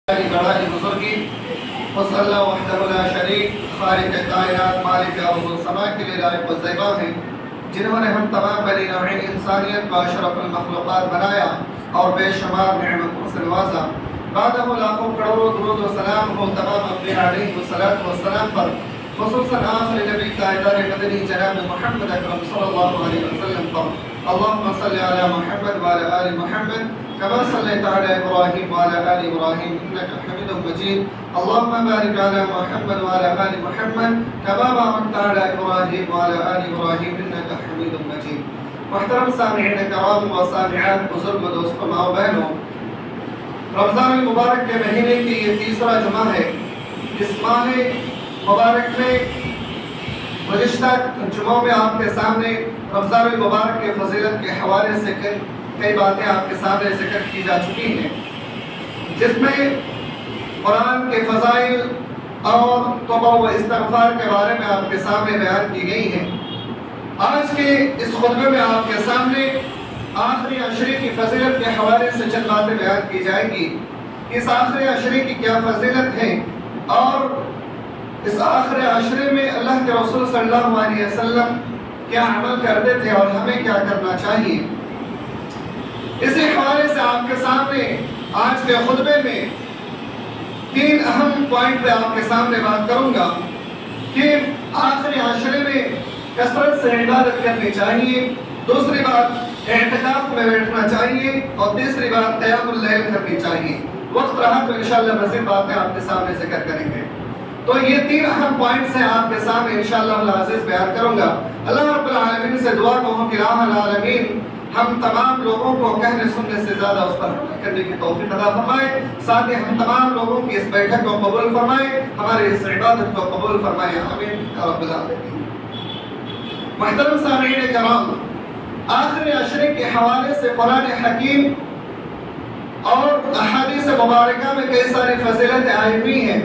بڑائی بزرگی وصلی اللہ وحدہ لا شریک خالق کائنات مالک ارض السماء کے لیے لائق و زیبا ہیں، جنہوں نے ہم تمام بنی نوع انسانیت کو اشرف المخلوقات بنایا اور بے شمار نعمتوں سے نوازا۔ بعدہ لاکھوں کروڑوں درود و سلام ہو تمام انبیاء علیہ الصلوۃ والسلام پر، خصوصاً آخر نبی تاجدار مدنی جناب محمد اکرم صلی اللہ علیہ وسلم پر۔ اللہم صلی علی محمد وعلی آل محمد كما صليت على إبراهيم وعلى آل إبراهيم إنك حميد مجيد اللهم بارك على محمد وعلى آل محمد كما باركت على إبراهيم وعلى آل إبراهيم إنك حميد مجيد۔ محترم سامعین کرام و سامعات، بزرگ و دوستوں ماں و بہنوں، رمضان المبارک کے مہینے کی یہ تیسرا جمعہ ہے۔ اس ماہ مبارک میں گزشتہ جمعوں میں آپ کے سامنے رمضان المبارک کے فضیلت کے حوالے سے کئی باتیں آپ کے سامنے ذکر کی جا چکی ہیں، جس میں قرآن کے فضائل اور توبہ و استغفار کے بارے میں آپ کے سامنے بیان کی گئی ہیں۔ آج کے اس خطبے میں آپ کے سامنے آخری عشرے کی فضیلت کے حوالے سے چند باتیں بیان کی جائیں گی۔ اس آخری عشرے کی کیا فضیلت ہے اور اس آخری عشرے میں اللہ کے رسول صلی اللہ علیہ وسلم کیا عمل کرتے تھے اور ہمیں کیا کرنا چاہیے، اسی حوالے سے آپ کے سامنے آج کے خطبے میں تین اہم پوائنٹ پہ آپ کے سامنے بات کروں گا کہ آخری عشرے میں کثرت سے عبادت کرنی چاہیے، دوسری بات اعتکاف میں بیٹھنا چاہیے اور تیسری بات قیام اللیل کرنی چاہیے۔ وقت رہا تو انشاءاللہ مزید باتیں آپ کے سامنے ذکر کریں گے۔ تو یہ تین اہم پوائنٹس ہیں آپ کے سامنے انشاءاللہ العزیز بیان کروں گا۔ اللہ رب العالمین سے دعا کروں کہ الہ العالمین ہم تمام لوگوں کو کہنے سننے سے زیادہ اس پر عمل کرنے کی توفیق عطا فرمائے، ساتھ ہی ہم تمام لوگوں کی اس بیٹھک کو قبول فرمائے، ہمارے اس عبادت کو قبول فرمائے، آمین یا رب العالمین۔ محترم سامعین کرام، آخری عشرے کے حوالے سے قرآن حکیم اور احادیث مبارکہ میں کئی ساری فضیلتیں آئی ہوئی ہیں،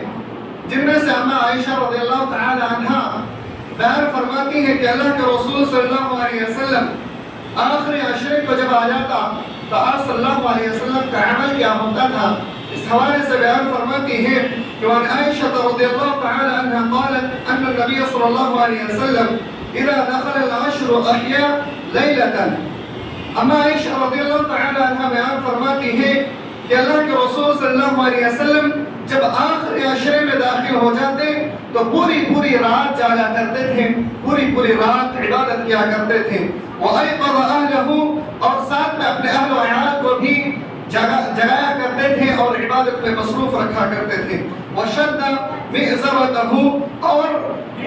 جن میں سے اماں عائشہ رضی اللہ تعالی عنہا بیان فرماتی ہیں کہ اللہ کے رسول صلی اللہ علیہ وسلم آخری عشرے کو جب آ جاتا تو آپ صلی اللہ علیہ وسلم کا عمل کیا ہوتا تھا۔ اس حوالے سے بیان فرماتی ہے کہ وعن عائشہ رضی اللہ تعالی عنہا قالت ان النبی صلی اللہ علیہ وسلم اذا دخل العشر احیا لیلتا۔ اما عائشہ رضی اللہ تعالی عنہا بیان فرماتی ہے کہ اللہ کے رسول صلی اللہ علیہ وسلم جب آخری عشرے میں داخل ہو جاتے تو پوری رات جاگا کرتے تھے، پوری رات عبادت کیا کرتے تھے۔ وَأَيْقَظَ أَهْلَهُ، اور ساتھ میں اپنے اہل و عیال کو بھی جگایا کرتے تھے اور عبادت میں مصروف رکھا کرتے تھے۔ وَشَدَّ مِئْزَرَتَهُ، اور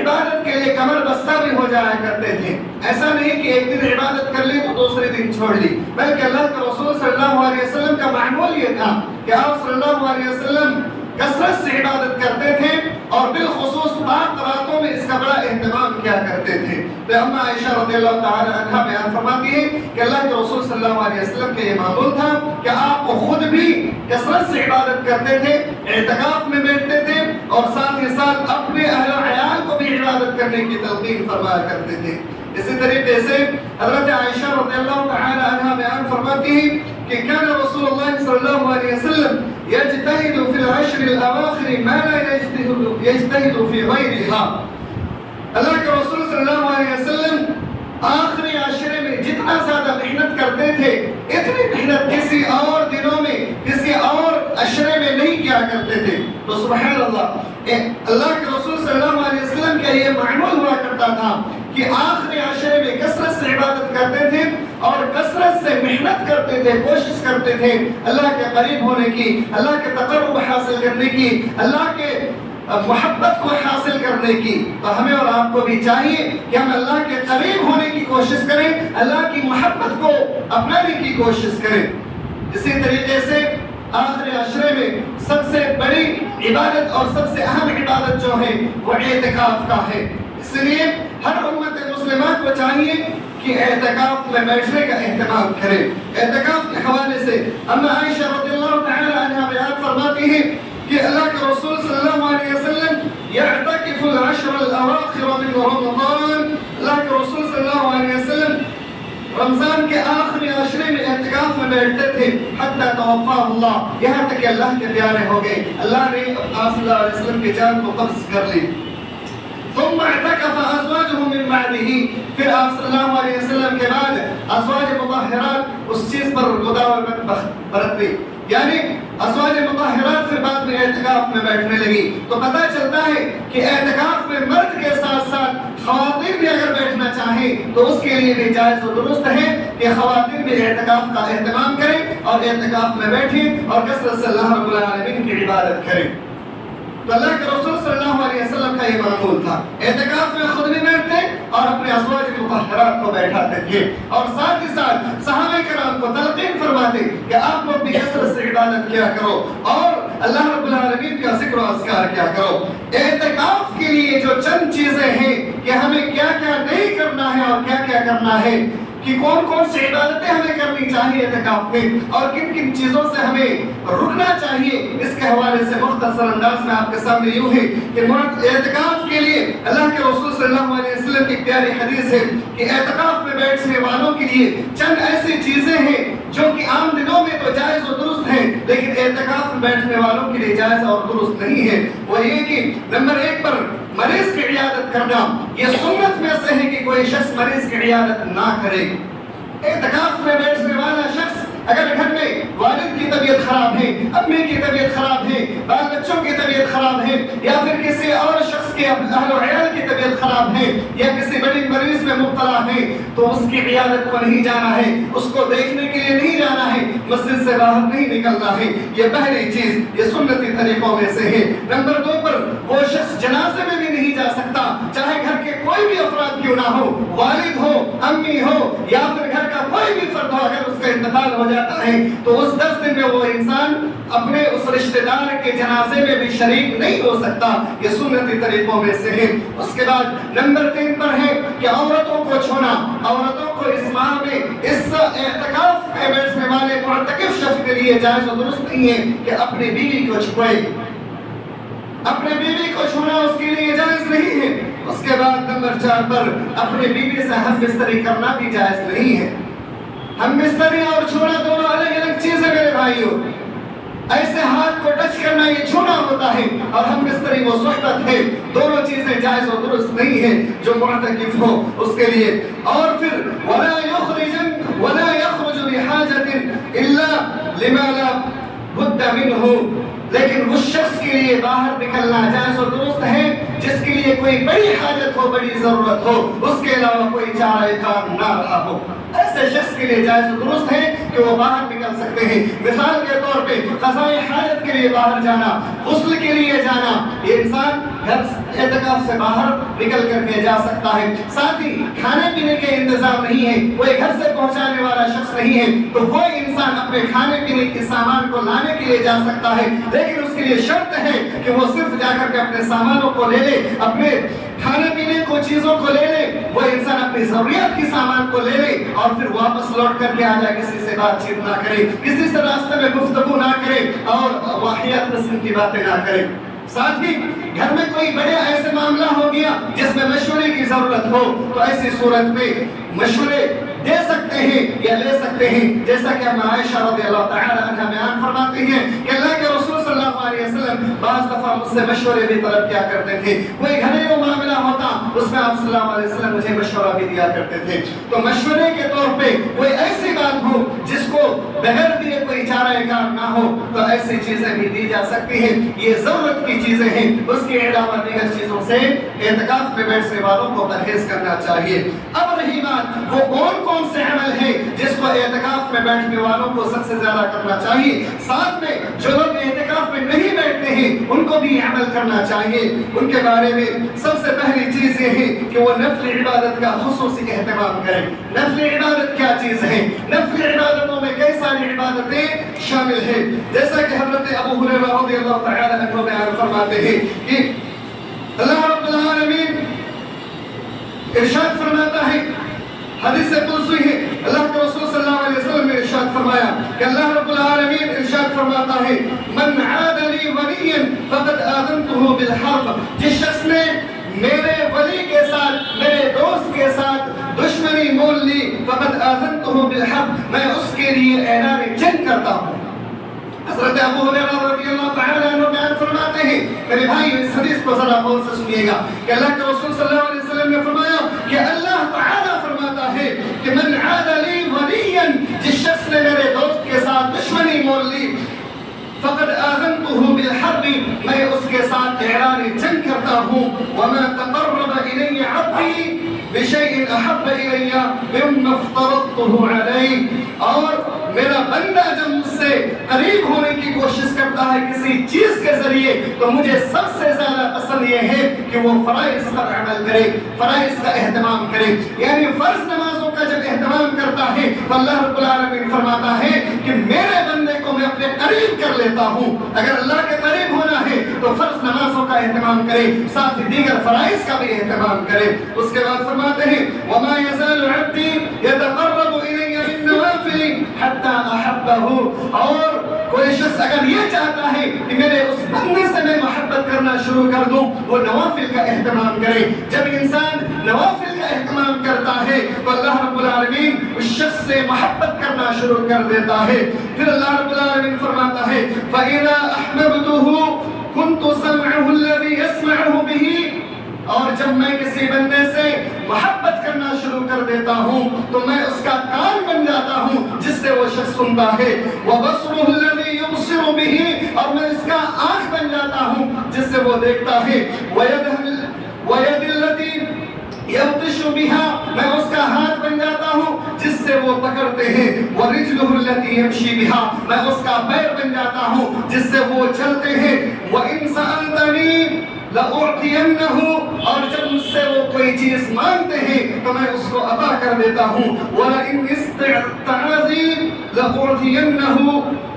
عبادت کے لیے کمر بستہ بھی ہو جایا کرتے تھے۔ ایسا نہیں کہ ایک دن عبادت کر لی تو دوسرے دن چھوڑ لی، بلکہ اللہ کے رسول صلی اللہ علیہ وسلم کا معمول یہ تھا کہ آپ صلی اللہ علیہ وسلم کثرت سے عبادت کرتے تھے اور بالخصوص پاک راتوں میں اس کا بڑا اہتمام کیا کرتے تھے۔ تو اماں عائشہ رضی اللہ تعالی عنہا بیان فرماتی ہے کہ اللہ کے رسول صلی اللہ علیہ وسلم کا یہ معمول تھا کہ آپ خود بھی کثرت سے عبادت کرتے تھے، اعتکاف میں بیٹھتے تھے اور ساتھ ہی ساتھ اپنے اہل و عیال کو بھی عبادت کرنے کی تلقین فرمایا کرتے تھے۔ اسی طریقے سے حضرت عائشہ رضی اللہ تعالی عنہا بیان فرماتی ہے کہ کان رسول اللہ صلی اللہ علیہ وسلم یجتہد فی العشر الاواخر ما لا یجتہد فی غیرہا۔ اللہ کے رسول صلی اللہ علیہ وسلم آخری عشرے میں جتنا زیادہ محنت کرتے تھے، اتنی محنت کسی اور دنوں میں کسی اور عشرے میں نہیں کیا کرتے تھے۔ تو سبحان اللہ، اللہ کے رسول صلی اللہ علیہ وسلم کا یہ معمول ہوا کرتا تھا کہ آخری عشرے میں کثرت سے عبادت کرتے تھے اور کثرت سے محنت کرتے تھے، کوشش کرتے تھے اللہ کے قریب ہونے کی، اللہ کے تقرب حاصل کرنے کی، اللہ کے محبت کو حاصل کرنے کی۔ تو ہمیں اور آپ کو بھی چاہیے کہ ہم اللہ کے قریب ہونے کی کوشش کریں، اللہ کی محبت کو اپنانے کی کوشش کریں۔ اسی طریقے سے آخری عشرے میں سب سے بڑی عبادت اور سب سے اہم عبادت جو ہے وہ اعتکاف کا ہے۔ اس لیے ہر امت مسلمہ کو چاہیے کہ اعتکاف میں بیٹھنے کا اہتمام کرے۔ اعتکاف کے حوالے سے اماں عائشہ رضی اللہ تعالی عنہا بیان فرماتی ہے کہ اللہ کے رسول صلی اللہ علیہ وسلم یعتکف العشر الاواخر من رمضان، اللہ کے رسول صلی اللہ علیہ وسلم رمضان کے آخری عشرے میں اعتکاف میں بیٹھتے تھے حتی فتوفاه اللہ، یہاں تک کہ اللہ کے پیارے ہو گئے، اللہ نے آپ صلی اللہ علیہ وسلم کی جان کو قبض کر لی۔ ثم اعتكف ازواجه من بعده، پھر آپ صلی اللہ علیہ وسلم کے بعد ازواج مطہرات اس چیز پر مداومت برت لی، یعنی ازواج مطہرات پھر بعد میں اعتکاف میں بیٹھنے لگی۔ تو پتہ چلتا ہے کہ اعتکاف میں مرد کے ساتھ ساتھ خواتین بھی اگر بیٹھنا چاہیں تو اس کے لیے بھی جائز و درست ہے کہ خواتین بھی اعتکاف کا اہتمام کریں اور اعتکاف میں بیٹھیں اور کثرت سے اللہ رب العالمین کی عبادت کریں۔ تو اللہ کے رسول صلی اللہ علیہ وسلم کا یہ معمول تھا، اعتکاف میں خود بھی بیٹھتے اور اپنے ازواج مطہرات کو بیٹھاتے تھے، اور ساتھ ہی ساتھ صحابہ کرام کو تلقین فرماتے کہ آپ لوگ بھی کثرت سے عبادت کیا کرو اور اللہ رب العالمین کا ذکر و اذکار کیا کرو۔ اعتکاف کے لیے جو چند چیزیں ہیں کہ ہمیں کیا کیا نہیں کرنا ہے اور کیا کیا کرنا ہے، کہ کون کون سی عبادتیں ہمیں کرنی چاہیے اعتکاف میں اور کن کن چیزوں سے ہمیں رکنا چاہیے، اس کے حوالے سے مختصر انداز میں آپ کے سامنے یوں ہے کہ اعتکاف کے لیے اللہ کے رسول صلی اللہ علیہ وسلم کی پیاری حدیث ہے کہ اعتکاف میں بیٹھنے والوں کے لیے چند ایسی چیزیں ہیں جو کہ عام دنوں میں تو جائز و درست ہیں لیکن اعتکاف میں بیٹھنے والوں کے لیے جائز اور درست نہیں ہے۔ وہ یہ کہ نمبر 1 پر مریض کی عیادت کرنا، یہ سنت میں سے ہے کہ کوئی شخص مریض کی عیادت نہ کرے۔ اعتکاف میں بیٹھنے والا شخص اگر گھر میں والد کی طبیعت خراب ہے، امی کی طبیعت خراب ہے، بال بچوں کی طبیعت خراب ہے، یا پھر کسی اور شخص کے اہل و عیال کی طبیعت خراب ہے، یا کسی بڑی مریض میں مبتلا ہے، تو اس کی عیادت کو نہیں جانا ہے، اس کو دیکھنے کے لیے نہیں جانا ہے، مسجد سے باہر نہیں نکلنا ہے۔ یہ پہلی چیز، یہ سنتی طریقوں میں سے ہے۔ نمبر 2 پر وہ شخص جنازے میں بھی نہیں جا سکتا، چاہے گھر کے کوئی بھی افراد کیوں نہ ہو، والد ہو، امی ہو، یا پھر گھر کا کوئی بھی فرد ہو، اگر اس کا انتقال ہو جاتا ہے تو اس 10 دن میں وہ انسان اپنے اس رشتہ دار کے جنازے میں بھی شریک نہیں ہو سکتا۔ یہ سنتی طریقوں میں سے ہے۔ اس کے بعد نمبر 3 پر ہے کہ عورتوں کو چھونا، عورتوں کو اس ماہ میں اس اعتکاف میں بیٹھنے والے معتکف شخص کے لیے جائز و درست نہیں ہے کہ اپنی بیوی کو چھوئے، اپنے بیوی کو چھونا اس کے لیے جائز نہیں ہے۔ اس کے بعد نمبر 4 پر اپنی بیوی سے ہم بستری کرنا بھی جائز نہیں ہے۔ ہم بستری اور چھونا دونوں الگ الگ چیزیں میرے بھائیوں، ایسے ہاتھ کو ٹچ کرنا یہ چھونا ہوتا ہے اور ہم بستری وہ صحبت ہے، دونوں چیزیں جائز و درست نہیں ہے جو معتکف ہو اس کے لیے۔ اور پھر ولا يخرج بحاجة الا لما لا بد منه، لیکن اس شخص کے لیے باہر نکلنا جائز و درست ہے جس کے لیے کوئی بڑی حاجت ہو، بڑی ضرورت ہو، اس کے علاوہ کوئی چارہ کار نہ رہا ہو، ایسے شخص کے لیے جائز و درست ہے کہ وہ باہر نکل سکتے ہیں۔ مثال کے طور پہ قضائے حاجت کے لیے باہر جانا، غسل کے لیے جانا، یہ انسان گھر اعتکاف سے باہر نکل کر کے جا سکتا ہے۔ ساتھ ہی کھانے پینے کے انتظام نہیں ہے، کوئی گھر سے پہنچانے والا شخص نہیں ہے تو وہ انسان اپنے کھانے پینے کے سامان کو لانے کے لیے جا سکتا ہے، لیکن اس کے لیے شرط ہے کہ وہ صرف جا کر کے اپنے سامانوں کو لے لے، اپنے کھانے پینے کو چیزوں کو لے لے، وہ انسان اپنی ضروریات کی سامان کو لے لے اور پھر واپس لوٹ کر کے آ جائے، کسی سے بات چیت نہ کرے، کسی سے راستے میں گفتگو نہ کرے اور واحد قسم کی باتیں نہ کرے۔ ساتھ ہی گھر میں کوئی بڑے ایسے معاملہ ہو گیا جس میں مشورے کی ضرورت ہو تو ایسی صورت میں مشورے دے سکتے ہیں یا لے سکتے ہیں، جیسا کہ ہم عائشہ رضی اللہ تعالی عنہ بیان فرماتی ہیں کہ اللہ کے رسول صلی اللہ علیہ وسلم بعض دفعہ مجھ سے مشورے بھی طلب کیا کرتے تھے، کوئی گھریلو معاملہ ہوتا اس میں آپ صلی اللہ علیہ وسلم مجھے مشورہ بھی دیا کرتے تھے۔ تو مشورے کے طور پہ کوئی ایسی بات ہو جس کو بغیر دیے کوئی چارہ کار نہ ہو تو ایسی چیزیں بھی دی جا سکتی ہیں، یہ ضرورت کی چیزیں ہیں۔ اس کے علاوہ دیگر چیزوں سے اعتکاف میں بیٹھنے والوں کو پرہیز کرنا چاہیے۔ اب رہی بات وہ کون سے عمل ہیں جس کو اعتکاف میں بیٹھنے والوں کو سب سے زیادہ کرنا چاہیے، ساتھ میں جو لوگ اعتکاف میں نہیں بیٹھتے ہیں ان کو بھی عمل کرنا چاہیے۔ ان کے بارے میں سب سے پہلی چیز یہ ہے کہ وہ نفل عبادت کا خصوصی اہتمام کریں۔ نفل عبادت کیا چیز ہے؟ نفل عبادتوں میں کئی ساری عبادتیں شامل ہیں، جیسا کہ حضرت ابو ہریرہ رضی اللہ تعالی عنہ بیان فرماتے ہیں کہ اللہ رب العالمین ارشاد فرماتا ہے، حدیث قدسی ہے، اللہ کے رسول صلی اللہ علیہ وسلم نے ارشاد فرمایا کہ اللہ رب العالمین ارشاد فرماتا ہے من عاد لی ولیا فقد آذنته بالحرب، جس شخص نے میرے ولی کے ساتھ، میرے دوست کے ساتھ دشمنی مول لی، فقد آذنته بالحرب، میں اس کے لیے اعلان جنگ کرتا ہوں۔ حضرت ابو ہریرہ رضی اللہ تعالیٰ عنہ بیان فرماتے ہیں، میرے بھائی اس حدیث کو ذرا غور سے سنیے گا کہ اللہ کے رسول صلی اللہ علیہ وسلم نے فرمایا کہ اللہ تعالیٰ فرماتا ہے کہ من عاد لی ولیا، جس شخص نے میرے دوست کے ساتھ دشمنی مول لی، فقد آذنته بالحرب، میں اس کے ساتھ اعلان جنگ کرتا ہوں، وما تقرب الی عبدی بشیء احب الی مما افترضته علیہ، اور میرا بندہ جب مجھ سے قریب ہونے کی کوشش کرتا ہے کسی چیز کے ذریعے تو مجھے سب سے زیادہ پسند یہ ہے کہ وہ فرائض پر عمل کرے، فرائض کا اہتمام کرے، یعنی فرض نمازوں کا جب اہتمام کرتا ہے تو اللہ رب العالمین فرماتا ہے کہ میرے بندے کو میں اپنے قریب کر لیتا ہوں۔ اگر اللہ کے قریب ہونا ہے تو فرض نمازوں کا اہتمام کرے، ساتھ ہی دیگر فرائض کا بھی اہتمام کرے۔ اس کے بعد فرماتے ہیں وَمَا يَزَالُ عَبْدِي يَتَقَرَّبُ إِلَيَّ بِالنَّوَافِلِ حَتَّى أَحَبَّهُ، اور کوئی شخص اگر یہ چاہتا ہے کہ میرے اس بندے سے میں محبت کرنا شروع کر دوں، وہ نوافل کا اہتمام کرے۔ جب انسان نوافل کا اہتمام کرتا ہے تو اللہ رب العالمین اس شخص سے محبت کرنا شروع کر دیتا ہے۔ پھر اللہ رب العالمین فرماتا ہے فَإِذَا أَحْبَبْتُهُ كُنْتُ سَمْعَهُ الَّذِي يَسْمَعُهُ بِهِ، اور جب میں کسی بندے سے محبت کرنا شروع کر دیتا ہوں تو میں اس کا کان بن جاتا ہوں جس سے وہ شخص سنتا ہے، وَبَصْرُهُ الَّذِي يُبْصِرُ بِهِ، اور میں اس کا آنکھ بن جاتا ہوں جس سے وہ دیکھتا ہے، وَيَدِ الَّتِي يَبْطِشُ بِهَا، میں اس کا ہاتھ بن جاتا ہوں جس سے وہ پکڑتے ہیں، وَرِجْلُهُ الَّتِي يَمْشِي بِهَا، میں اس کا پیر بن جاتا ہوں جس سے وہ چلتے ہیں، وَإِن سَأَلْتَنِي لَأُعْطِيَنَّهُ، اور جب مجھ سے وہ کوئی چیز مانگتے ہیں تو میں اس کو عطا کر دیتا ہوں، وَلَئِنْ اسْتَعَاذِي لَأُعْطِيَنَّهُ،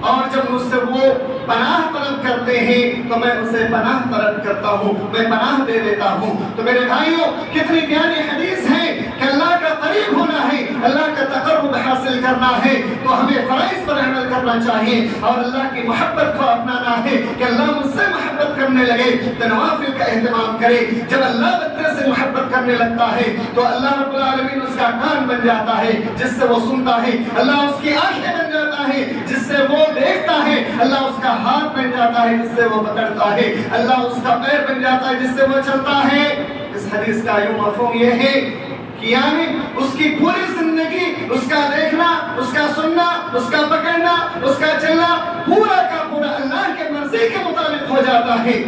اور جب مجھ سے وہ پناہ طلب کرتے ہیں تو میں اسے پناہ طلب کرتا ہوں، میں پناہ دے دیتا ہوں۔ تو میرے بھائیوں کتنی پیاری حدیث ہے کہ اللہ کا قریب ہونا ہے، اللہ کا تقرب حاصل کرنا ہے تو ہمیں فرائض پر عمل کرنا چاہیے اور اللہ کی محبت کو اپنانا ہے کہ اللہ مجھ سے محبت کرنے لگے تو نوافل کا اہتمام کرے۔ جب اللہ بندے سے محبت کرنے لگتا ہے تو اللہ رب العالمین اس کا کان بن جاتا ہے جس سے وہ سنتا ہے، اللہ اس کی آنکھیں بن جاتا ہے جس سے وہ دیکھتا ہے، اللہ اس کا ہاتھ بن جاتا ہے جس سے وہ پکڑتا ہے، اللہ اس کا پیر بن جاتا ہے جس سے وہ چلتا ہے۔ اس حدیث کا یوں مفہوم یہ ہے کہ یعنی اس کی پوری زندگی، اس کا دیکھنا، اس کا سننا، اس کا پکڑنا، اس کا چلنا پورا کا پورا اللہ کے مرضی کے مطابق ہو جاتا ہے۔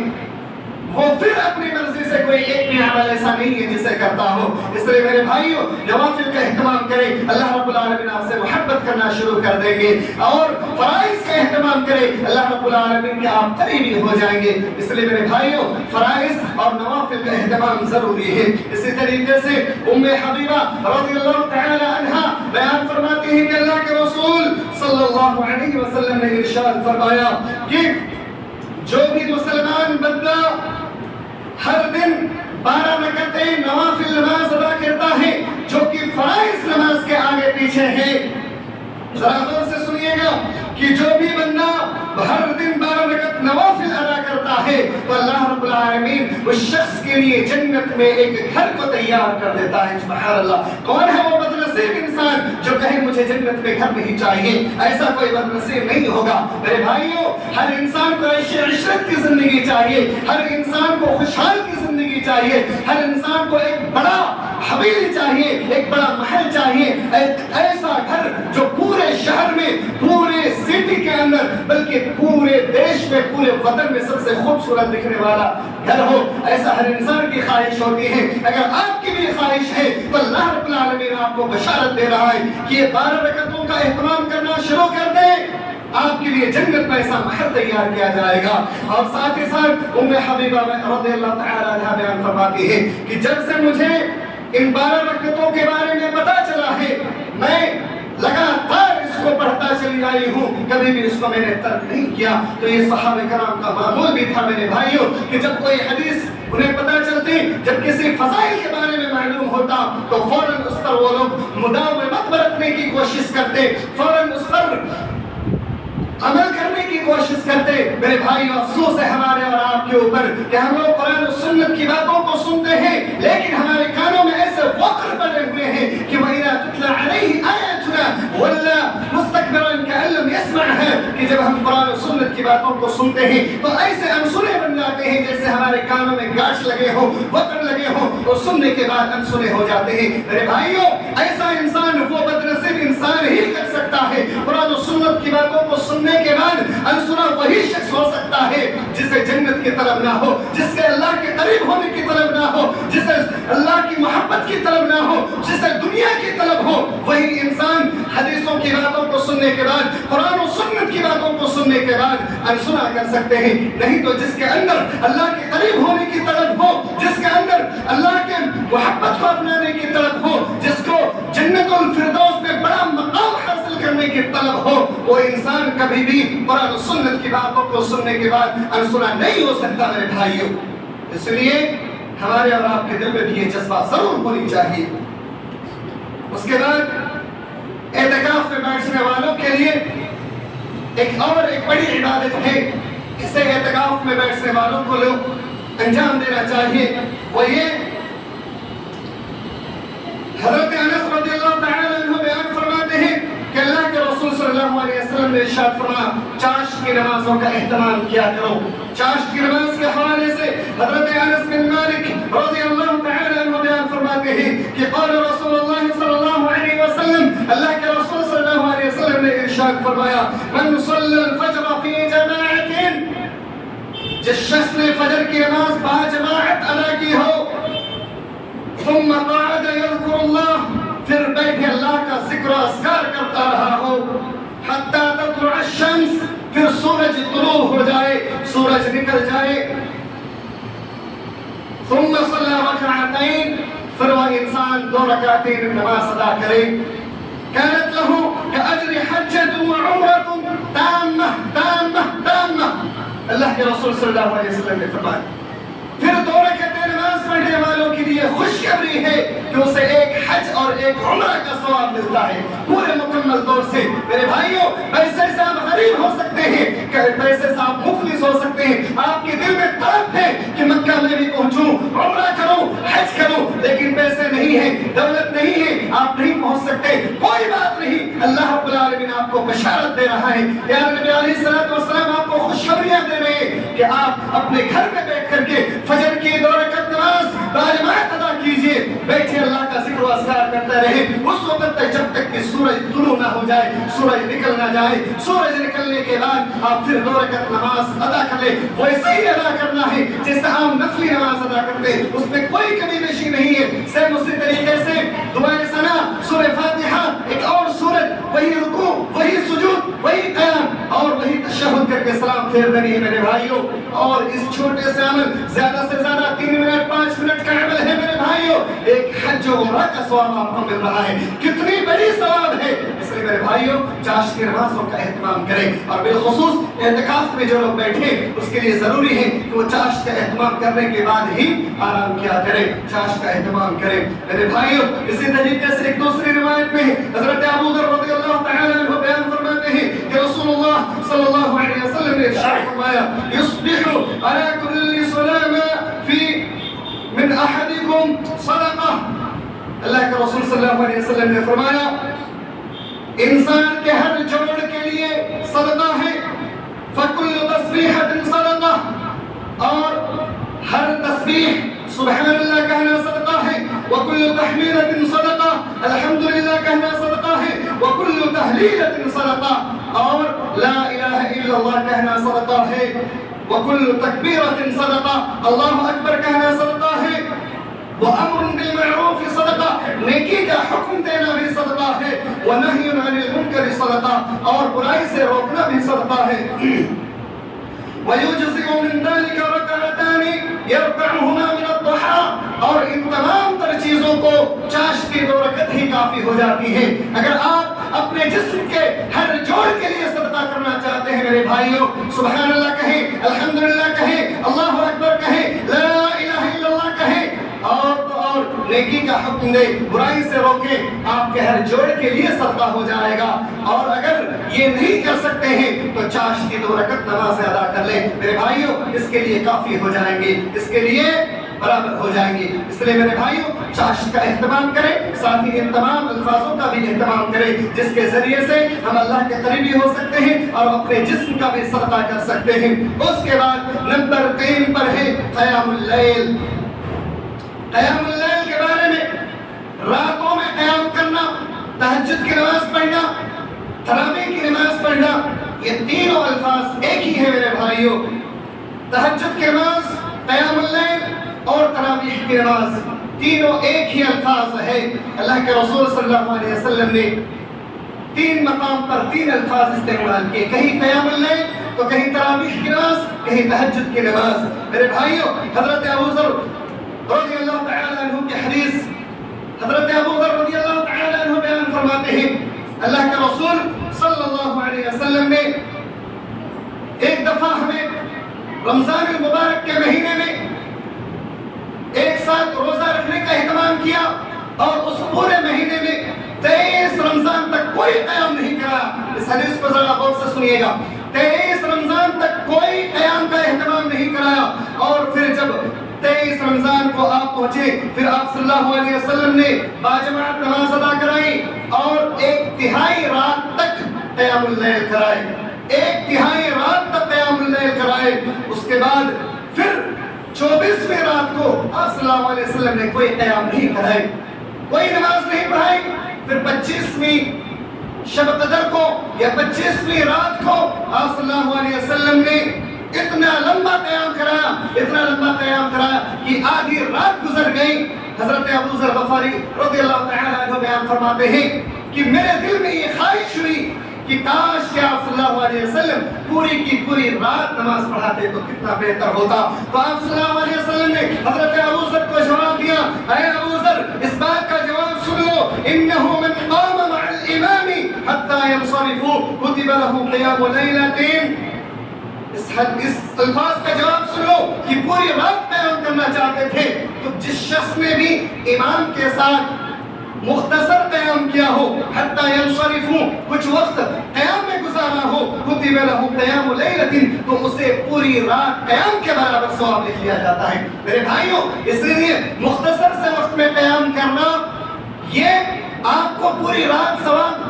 وہ پھر اپنی مرضی سے کوئی ایک بھی عمل ایسا نہیں ہے جسے کرتا ہو۔ اس لیے میرے بھائیوں نوافل کا اہتمام کریں، اللہ رب العالمین آپ سے محبت کرنا شروع کر دیں گے، اور فرائض کا اہتمام کریں، اللہ رب العالمین کے آپ قریبی ہو جائیں گے۔ اس لیے میرے بھائیوں فرائض اور نوافل کا اہتمام ضروری ہے۔ اسی طریقے سے ام حبیبہ رضی اللہ تعالی عنہا بیان فرماتی ہیں کہ اللہ کے رسول صلی اللہ علیہ وسلم نے ارشاد فرمایا کہ جو بھی مسلمان بندہ ہر دن 12 رکعتیں نوافل نماز ادا کرتا ہے جو کہ فرائض نماز کے آگے پیچھے ہے، ذرا غور سے سنیے گا کہ جو بھی بندہ ہر دن 12 رکعت نوافل ادا کرتا ہے تو اللہ رب العالمین اس شخص کے لیے جنت میں ایک گھر کو تیار کر دیتا ہے۔ سبحان اللہ، کون ہے وہ بدنصیب انسان جو کہے مجھے جنت میں گھر نہیں چاہیے؟ ایسا کوئی بدنصیب نہیں ہوگا۔ میرے بھائیوں ہر انسان کو عیش عشرت کی زندگی چاہیے، ہر انسان کو خوشحال کی زندگی چاہیے، ہر انسان کو ایک بڑا حویلی چاہیے، ایک بڑا محل چاہیے، ایک ایسا گھر جو پورے شہر میں، پورے سٹی کے اندر، بلکہ پورے دیش میں، پورے وطن میں سب سے خوبصورت دکھنے والا گھر ہو۔ ایسا ہر انسان کی خواہش ہوتی ہے۔ اگر آپ کی بھی خواہش ہے تو اللہ رب العالمین آپ کو بشارت دے رہا ہے کہ یہ 12 رکعتوں کا اہتمام کرنا شروع کر دیں، آپ کے لیے جنت میں ایسا محل تیار کیا جائے گا۔ اور ساتھ ہی ساتھ ام حبیبہ رضی اللہ تعالی عنہا بیان فرماتی ہے کہ جب سے مجھے ان 12 رکعتوں کے بارے میں پتا چلا ہے میں لگاتار اس کو پڑھتا چلی آئی ہوں، کبھی بھی اس کو میں نے ترک نہیں کیا۔ تو یہ صحابہ کرام کا معمول بھی تھا میرے بھائیوں کہ جب کوئی حدیث انہیں پتا چلتی، جب کسی فضائل کے بارے میں معلوم ہوتا تو فوراً اس پر وہ لوگ مداومت برتنے کی کوشش کرتے، فوراً اس پر عمل کرنے کی کوشش کرتے۔ میرے بھائی افسوس ہے ہمارے اور آپ کے اوپر کہ ہم لوگ قرآن و سنت کی باتوں کو سنتے ہیں لیکن ہمارے کانوں میں ایسے وقر پڑے ہوئے ہیں کہ وَإِذَا تُتْلَى عَلَيْهِ آيَاتُنَا وَلَّى مُسْتَكْبِرًا كَأَن لَّمْ یسمع ہے کہ جب ہم قرآن و سنت کی باتوں کو سنتے ہیں تو ایسے انسنے بن جاتے ہیں جیسے ہمارے کانوں میں گاش لگے ہوں، وتر لگے ہوں، اور سننے کے بعد انسنے ہو جاتے ہیں۔ میرے بھائیوں، ایسا انسان وہ بدنصیب انسان ہی کر سکتا ہے۔ قرآن و سنت کی باتوں کو سننے کے بعد انسنا وہی شخص ہو سکتا ہے جسے جنت کی طلب نہ ہو، جس کے اللہ کے قریب ہونے کی طلب نہ ہو، جسے اللہ کی محبت کی طلب نہ ہو، جسے دنیا کی طلب ہو۔ وہی انسان حدیثوں کی باتوں کو سننے کے بعد، قرآن و سنت کی باتوں کو سننے کے بعد انسنا کر سکتے ہیں۔ نہیں تو جس کے اندر اللہ کے قریب ہونے کی طلب ہو، جس کے اندر اللہ کے محبت کو اپنانے کی طلب ہو، جس کو جنت الفردوس میں بڑا مقام حاصل کرنے کی طلب ہو، وہ انسان کبھی بھی قرآن و سنت کی باتوں کو سننے کے بعد انسنا نہیں ہو سکتا میرے بھائیوں۔ اس لیے ہمارے اور آپ کے دل میں بھی یہ جذبہ ضرور ہونی چاہیے۔ اس کے بعد اعتکاف میں بیٹھنے والوں کے لیے ایک بڑی عبادت ہے، اسے اعتکاف میں بیٹھنے والوں کو لوگ انجام دینا چاہیے۔ وہ یہ حضرت انس رضی اللہ تعالی عنہ بیان فرماتے ہیں کہ اللہ کے رسول صلی اللہ علیہ وسلم نے ارشاد فرمایا چاشت کی نمازوں کا اہتمام کیا کرو۔ چاشت کی نماز کے حوالے سے حضرت انس بن مالک رضی اللہ تعالی عنہ بیان فرماتے ہیں کہ قال رسول اللہ صلی اللہ علیہ وسلم، اللہ کے رسول صلی اللہ علیہ وسلم نے ارشاد فرمایا من صلی الفجر فی جماعت، جس شخص نے فجر کی نماز با جماعت ادا کی ہو، ثم قعد یذکر اللہ، پھر بیٹھے اللہ کا ذکر و اذکار کرتا رہا ہو، حتی تطلع الشمس، پھر سورج طلوع ہو جائے، سورج نکل جائے، ثم صلی رکعتین، پھر وہ انسان 2 رکعتین نماز ادا کرے، كانت له كأجر حجة وعمرة تامة تامة تامة، اللہ کے رسول صلی اللہ علیہ وسلم نے فرمایا پھر 2 رکعتیں نماز پڑھنے والوں کے لیے خوشخبری ہے کہ اسے ایک حج اور ایک عمرہ کا ثواب ملتا ہے پورے مکمل طور سے۔ میرے بھائیوں، پیسے سے آپ غریب ہو سکتے ہیں، پیسے سے آپ مفلس ہو سکتے ہیں، آپ کے دل میں طلب ہے کہ مکہ میں بھی پہنچوں، عمرہ کروں، حج کروں، لیکن پیسے نہیں ہیں، دولت نہیں ہے، آپ نہیں پہنچ سکتے، کوئی بات نہیں، اللہ رب العالمین آپ کو بشارت دے رہا ہے۔ پیارے نبی علیہ الصلوۃ والسلام آپ کو خوشخبریاں دے رہے ہیں کہ آپ اپنے گھر میں بیٹھ کر کے فجر کی 2 رکعت نماز باجماعت ادا کیجئے، بیٹھے اللہ کا ذکر و اذکار کرتے رہے اس وقت تک جب تک کہ سورج طلوع نہ ہو جائے، سورج نکل نہ جائے۔ سورج نکلنے کے بعد آپ پھر 2 رکعت نماز ادا کر لیں، ویسے ہی ادا کرنا ہے جیسے عام نفلی نماز ادا کرتے ہیں، اس میں کوئی کمی بیشی نہیں ہے۔ سیم اسی طریقے سے دعائے ثنا، سورہ فاتحہ، ایک اور سورت، وہی رکوع، وہی سجود، وہی قیام اور وہی تشہد کر کے سلام پھیر دینی ہے میرے بھائیوں۔ اور اس چھوٹے سے عمل زیادہ سے زیادہ 3 منٹ 5 منٹ کا عمل ہے میرے بھائیوں، ایک حج و عمرہ کا ثواب آپ کو مل رہا ہے، کتنی بڑی ثواب ہے۔ اس لیے میرے بھائیوں چاشت کی نمازوں کا اہتمام کریں، اور بالخصوص اعتکاف میں جو لوگ بیٹھے اس کے لیے ضروری ہے کہ وہ چاشت کا اہتمام کرنے کے بعد ہی آرام کیا کریں، چاشت کا اہتمام کریں میرے بھائیوں۔ اسی طریقے سے ایک دوسری روایت میں حضرت ابو ذر رضی اللہ تعالی عنہ بیان فرماتے ہیں کہ رسول اللہ صلی اللہ علیہ وسلم نے ارشاد فرمایا یصبح علی کل سلامہ فی من احدکم صدقہ، اللہ کے رسول صلی اللہ علیہ وسلم نے فرمایا انسان کے ہر جوڑ کے لیے صدقہ ہے، فکل تسبیحۃ صدقہ، اور ہر تسبیح سبحان اللہ کہنا صدقہ ہے، وکل تحمیدۃ صدقہ، الحمدللہ کہنا صدقہ ہے، وکل تہلیلۃ صدقہ، اور لا الہ الا اللہ کہنا صدقہ ہے، وکل تکبیرۃ صدقہ، اللہ اکبر کہنا صدقہ ہے، وَأَمْرٌ بِالْمَعْرُوفِ صدقہ، نیکی کا حکم دینا بھی صدقہ ہے، وَنَهْيٌ عَنِ الْمُنْكَرِ صدقہ، اور برائی سے روکنا بھی صدقہ ہے، وَيُجْزِئُ مِنْ ذَلِكَ رَكَعَتَانِ يَرْكَعُهُمَا مِنَ الضُّحَىٰ، اور ان تمام تر چیزوں کو چاشت کی 2 رکعت ہی کافی ہو جاتی ہے۔ اگر آپ اپنے جسم کے ہر جوڑ کے لیے صدقہ کرنا چاہتے ہیں میرے بھائیوں، سبحان اللہ کہیں، الحمدللہ کہیں، اللہ اکبر کہیں، لا الہ الا اللہ کہیں، اور نیکی کا حکم دے، برائی سے روکے، آپ کے ہر جوڑ کے لیے صدقہ ہو جائے گا۔ اور اگر یہ نہیں کر سکتے ہیں تو چاشت کی 2 رکعت نماز ادا کر لیں میرے بھائیوں، اس کے لیے کافی ہو جائیں گے۔ اس کے لیے برابر ہو جائیں گے۔ اس لیے میرے بھائیوں چاشت کا اہتمام کریں، ساتھ ہی ان تمام الفاظوں کا بھی اہتمام کریں جس کے ذریعے سے ہم اللہ کے قریبی ہو سکتے ہیں اور اپنے جسم کا بھی صدقہ کر سکتے ہیں۔ اس کے بعد نمبر 3 پر ہے قیام اللیل۔ قیام اللیل کے بارے میں راتوں میں قیام کرنا، تہجد کی نماز پڑھنا، تراویح کی نماز پڑھنا، یہ تینوں الفاظ ایک ہی ہیں میرے بھائیوں۔ تہجد کی نماز، قیام اللیل اور تراویح کی نماز تینوں ایک ہی الفاظ ہے۔ اللہ کے رسول صلی اللہ علیہ وسلم نے 3 مقام پر 3 الفاظ استعمال کیے، کہیں قیام اللیل تو کہیں تراویح کی نماز، کہیں تہجد کی نماز۔ میرے بھائیوں حضرت ابو ذر رضی اللہ تعالی عنہ کی حدیث، حضرت ابو ذر رضی اللہ تعالی عنہ بیان فرماتے ہیں اللہ کے رسول صلی اللہ علیہ وسلم نے ایک دفعہ ہمیں رمضان المبارک کے مہینے میں ایک ساتھ روزہ رکھنے کا اہتمام کیا اور اس پورے مہینے میں 23 رمضان تک کوئی قیام نہیں کرا۔ اس حدیث کو ذرا غور سے سنیے گا، 23 رمضان تک کوئی قیام کا اہتمام نہیں کرایا، اور پھر جب 23 رمضان کو آپ پہنچے پھر آپ صلی اللہ علیہ وسلم نے باجماعت نماز ادا کرائی اور 1/3 رات تک قیام اللیل کرائے، 1/3 رات تک قیام اللیل کرائے۔ اس کے بعد پھر 24ویں رات کو آپ صلی اللہ علیہ وسلم نے کوئی قیام نہیں کرائے، کوئی نماز نہیں پڑھائی۔ پھر 25ویں شب قدر کو یا 25ویں رات کو آپ صلی اللہ علیہ وسلم نے اتنا لمبا قیام کرایا، اتنا لمبا قیام کرایا کہ آدھی رات گزر گئی۔ حضرت ابو ذر غفاری رضی اللہ تعالی عنہ بیان فرماتے ہیں کہ میرے دل میں یہ خواہش ہوئی کہ کاش کہ آپ صلی اللہ علیہ وسلم پوری کی پوری رات نماز پڑھاتے تو کتنا بہتر ہوتا۔ تو آپ صلی اللہ علیہ وسلم نے حضرت ابو ذر کو جواب دیا، اے ابو ذر اس بات کا جواب سن لو، انه من قام مع الامام حتى ينصرفوا كتب له قيام ليلتين۔ اس الفاظ کا جواب سن لو کہ پوری رات قیام کرنا چاہتے تھے تو جس شخص نے بھی امام کے ساتھ مختصر قیام کیا ہو، حتی ینصرفوا کچھ وقت قیام میں گزارا ہو، کتب لہ قیام لیلۃ تو اسے پوری رات قیام کے برابر ثواب لکھ لیا جاتا ہے۔ میرے بھائیوں اس لیے مختصر سے وقت میں قیام کرنا یہ آپ کو پوری رات ثواب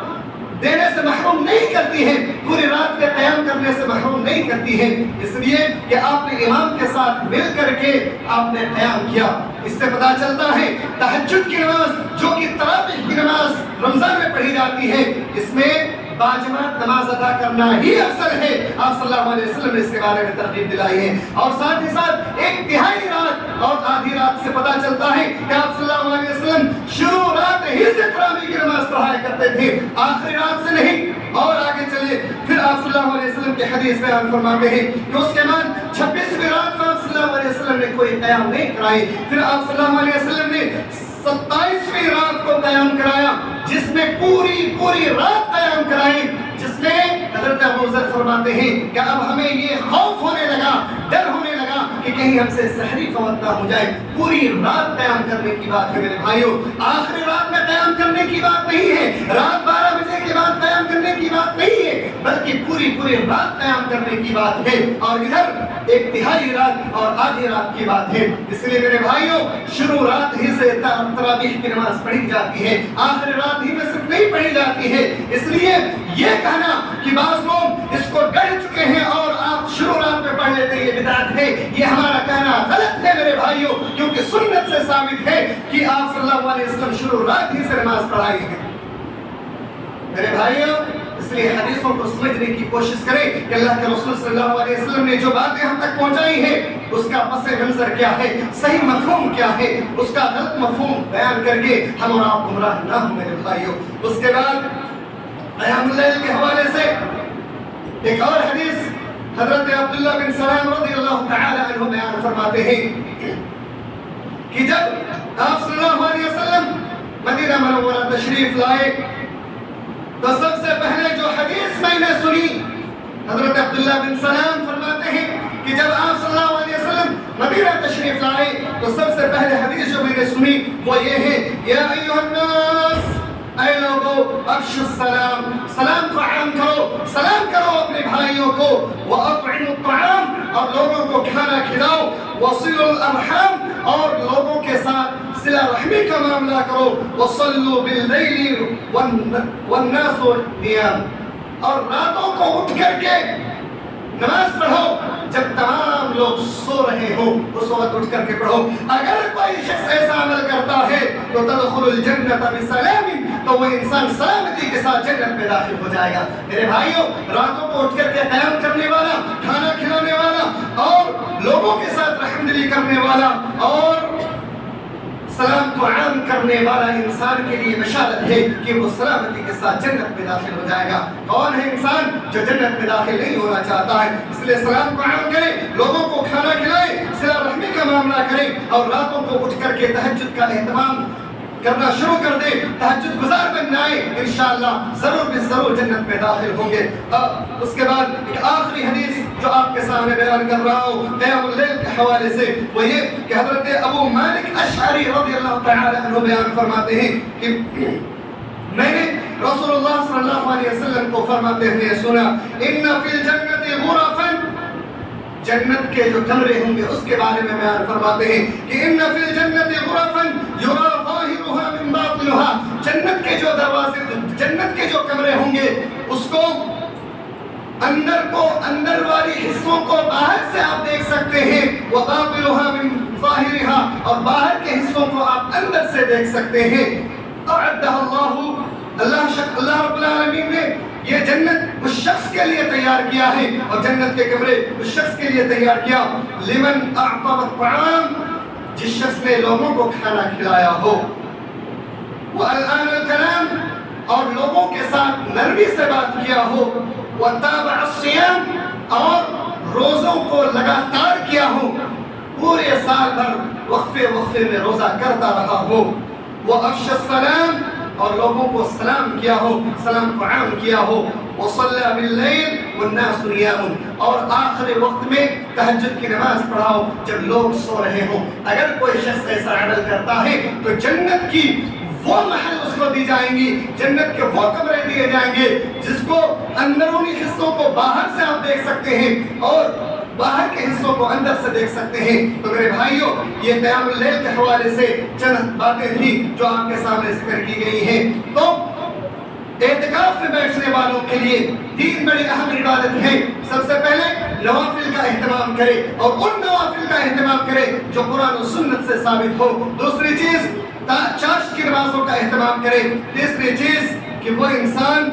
دینے سے محروم نہیں کرتی ہے، پوری رات کے قیام کرنے سے محروم نہیں کرتی ہے، اس لیے کہ آپ نے امام کے ساتھ مل کر کے آپ نے قیام کیا۔ اس سے پتہ چلتا ہے تہجد کی نماز جو کہ تراویح کی نماز رمضان میں پڑھی جاتی ہے، اس میں باجماعت نماز ادا کرنا ہی افضل ہے۔ آپ صلی اللہ علیہ وسلم نے اس کے بارے میں ترغیب دلائی ہے، اور ساتھ ہی ساتھ 1/3 رات اور آدھی رات سے پتہ چلتا ہے کہ آپ صلی اللہ علیہ وسلم شروع رات ہی سے تراویح کی نماز پڑھایا کرتے تھے، آخری رات سے نہیں۔ اور آگے چلے پھر آپ صلی اللہ علیہ وسلم کی حدیث بیان فرماتے ہیں کہ اس کے بعد 26ویں رات کو آپ صلی اللہ علیہ وسلم نے کوئی قیام نہیں کرائی، پھر آپ صلی اللہ علیہ وسلم نے 27ویں رات کو قیام کرایا جس میں پوری رات قیام کرائی، جس میں حضرت ابو ذر فرماتے ہیں کہ اب ہمیں یہ خوف ہونے لگا، ڈر ہونے لگا کہ کہیں ہم سے سحری فوت نہ ہو جائے۔ پوری رات قیام کرنے کی بات ہے میرے بھائیوں، آخری رات میں قیام کرنے کی بات نہیں ہے، رات 12 بجے کے بعد قیام کرنے کی بات نہیں ہے، بلکہ پوری رات قیام کرنے کی بات ہے، اور ادھر 1/3 رات اور آدھی رات کی بات ہے۔ اس لیے میرے بھائیوں شروع رات ہی سے تراویح کی نماز پڑھی جاتی ہے، آخری رات ہی میں صرف نہیں پڑھی جاتی ہے۔ اس لیے یہ کہنا کہ بعض لوگ اس کو گڑھ چکے ہیں اور آپ شروع رات میں پڑھ لیتے ہیں یہ بدعت ہے، یہ ہمارا کہنا غلط ہے میرے بھائیوں، کیونکہ سنت سے ثابت ہے کہ آپ صلی اللہ علیہ وسلم شروع رات ہی سے نماز پڑھائی ہے۔ میرے بھائیوں اس لیے حدیثوں کو سمجھنے کی کوشش کریں کہ اللہ کے رسول صلی اللہ علیہ وسلم نے جو باتیں ہم تک پہنچائی ہیں اس کا پس منظر کیا ہے، صحیح مفہوم کیا ہے، اس کا غلط مفہوم بیان کر کے ہم اور آپ گمراہ نہ ہوں میرے بھائیوں۔ اس کے بعد قیام اللیل کے حوالے سے ایک اور حدیث حضرت عبداللہ بن سلام رضی اللہ تعالی عنہ بیان فرماتے ہیں کہ جب آپ صلی اللہ علیہ وسلم مدینہ منورہ تشریف لائے تو سب سے پہلے جو حدیث میں نے سنی، حضرت عبداللہ بن سلام فرماتے ہیں کہ جب آپ صلی اللہ علیہ وسلم مدینہ تشریف لائے تو سب سے پہلے حدیث جو میں نے سنی وہ یہ ہے، یا ایھا الناس اے لوگو افشوا السلام، سلام کو عام کرو، سلام کرو اپنے بھائیوں کو، واطعموا الطعام، اور لوگوں کو کھانا کھلاؤ، وصلوا الارحام، اور لوگوں کے ساتھ صلہ رحمی کا معاملہ کرو، وصلوا باللیل والناس نیام، اور راتوں کو اٹھ کر کے نماز پڑھو جب تمام لوگ سو رہے ہو، اس وقت اٹھ کر کے پڑھو۔ اگر کوئی شخص ایسا عمل کرتا ہے تو تدخل الجنت بسلام، تو وہ انسان سلامتی کے ساتھ جنت میں داخل ہو جائے گا۔ میرے بھائیوں، راتوں کو اٹھ کر کے قیام کرنے والا، کھانا کھلانے والا، اور لوگوں کے ساتھ رحمدلی کرنے والا، اور سلام کو عام کرنے والا انسان کے لیے بشارت ہے کہ وہ سلامتی کے ساتھ جنت میں داخل ہو جائے گا۔ کون ہے انسان جو جنت میں داخل نہیں ہونا چاہتا ہے؟ اس لیے سلام کو عام کریں، لوگوں کو کھانا کھلائیں، صلہ رحمی کا معاملہ کریں، اور راتوں کو اٹھ کر کے تہجد کا اہتمام کرنا شروع کر دیں، تہجد گزار بن جائیں، انشاءاللہ ضرور ضرور جنت میں داخل ہوں گے۔ اس کے بعد ایک آخری حدیث جو آپ کے سامنے بیان کر رہا ہوں قیام اللیل کے حوالے سے، وہ یہ کہ حضرت ابو مالک اشعری رضی اللہ تعالی عنہ بیان فرماتے ہیں کہ میں نے رسول اللہ صلی اللہ علیہ وسلم کو فرماتے ہوئے سنا، ان فی الجنت غرفا، جنت کے جو کمرے ہوں گے اس کے بارے میں بیان فرماتے ہیں کہ ان فی الجنت غرفا یرا ظاہرها من باطنها، جنت کے جو دروازے، جنت کے جو کمرے ہوں گے اس کو اندر والی حصوں کو باہر سے آپ دیکھ سکتے ہیں، وباطنها من ظاہرها، اور باہر کے حصوں کو آپ اندر سے دیکھ سکتے ہیں۔ اعدها اللہ رب العالمین نے یہ جنت اس شخص کے لیے تیار کیا ہے، اور جنت کے کمرے اس شخص کے لیے تیار کیا، لمن اعطى الطعام، جس شخص نے لوگوں کو کھانا کھلایا ہو، والآن الکلام، اور لوگوں کے ساتھ نرمی سے بات کیا ہو، وتابع الصيام، اور روزوں کو لگاتار کیا ہو، پورے سال بھر وقفے میں روزہ کرتا رہا ہو، وافشى السلام، اور لوگوں کو سلام کیا ہو، سلام کو عام کیا ہو، وصلى باللیل والناس نیام، اور آخر وقت میں تہجد کی نماز پڑھاؤ جب لوگ سو رہے ہوں۔ اگر کوئی شخص ایسا عمل کرتا ہے تو جنت کی وہ محل اس کو دی جائیں گی، جنت کے وہ کمرے دیے جائیں گے جس کو اندرونی حصوں کو باہر سے آپ دیکھ سکتے ہیں اور باہر کے حصوں کو اندر سے دیکھ سکتے ہیں۔ تو میرے بھائیوں، یہ قیام اللیل کے حوالے سے چند باتیں تھیں جو آپ کے سامنے ذکر کی گئی ہیں۔ تو اعتکاف میں بیٹھنے والوں کے لیے تین بڑی اہم عبادت ہیں۔ سب سے پہلے نوافل کا اہتمام کرے، اور ان نوافل کا اہتمام کرے جو قرآن و سنت سے ثابت ہو۔ دوسری چیز چاشت کی نمازوں کا اہتمام کرے۔ تیسری چیز کہ وہ انسان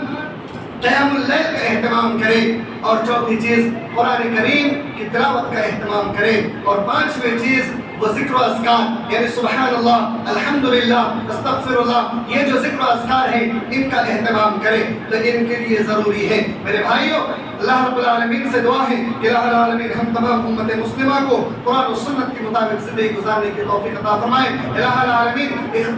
قیام اللیل کا اہتمام کرے، اور چوتھی چیز قرآن کریم کی تلاوت کا اہتمام کرے، اور پانچویں چیز وہ ذکر و اذکار، یعنی سبحان اللہ، الحمدللہ، استغفر اللہ، یہ جو ذکر و اذکار ہیں ان کا اہتمام کرے، تو ان کے لیے ضروری ہے۔ میرے بھائیوں، اللہ رب العالمین سے دعا ہے کہ اللہ العالمین ہم تمام امت مسلمہ کو قرآن و سنت کے مطابق زندگی گزارنے کی توفیق عطا فرمائے۔ اللہ العالمین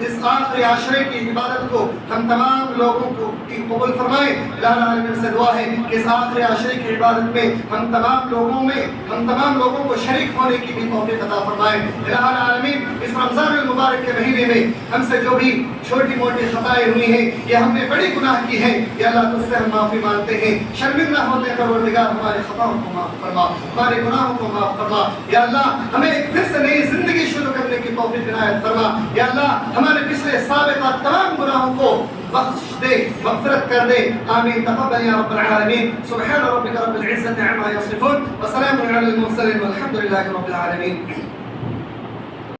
اس آخری عشرے کی عبادت کو ہم تمام لوگوں کو قبول فرمائے۔ اللہ العالمین سے دعا ہے کہ اس آخری عشرے کی عبادت میں ہم تمام لوگوں کو شریک ہونے کی بھی توفیق عطا فرمائے۔ الہ العالمین اس رمضان المبارک کے مہینے میں ہم سے جو بھی چھوٹی موٹی خطائیں ہوئی ہیں یا ہم نے بڑی گناہ کی ہیں، یا اللہ تجھ سے ہم معافی مانگتے ہیں، شرمندہ ہوتے ہیں، پروردگار ہمارے خطاؤں کو معاف فرما، ہمارے گناہوں کو معاف فرما۔ یا اللہ ہمیں ایک پھر سے نئی زندگی شروع کرنے کی توفیق عنایت فرما۔ یا اللہ ہمارے پچھلے سابقہ تمام گناہوں کو بخش دے، مغفرت کر دے۔ آمین تقبل یا رب العالمین۔ سبحان ربک رب العزة عما یصفون، وسلام علی المرسلین، والحمد للہ رب العالمین۔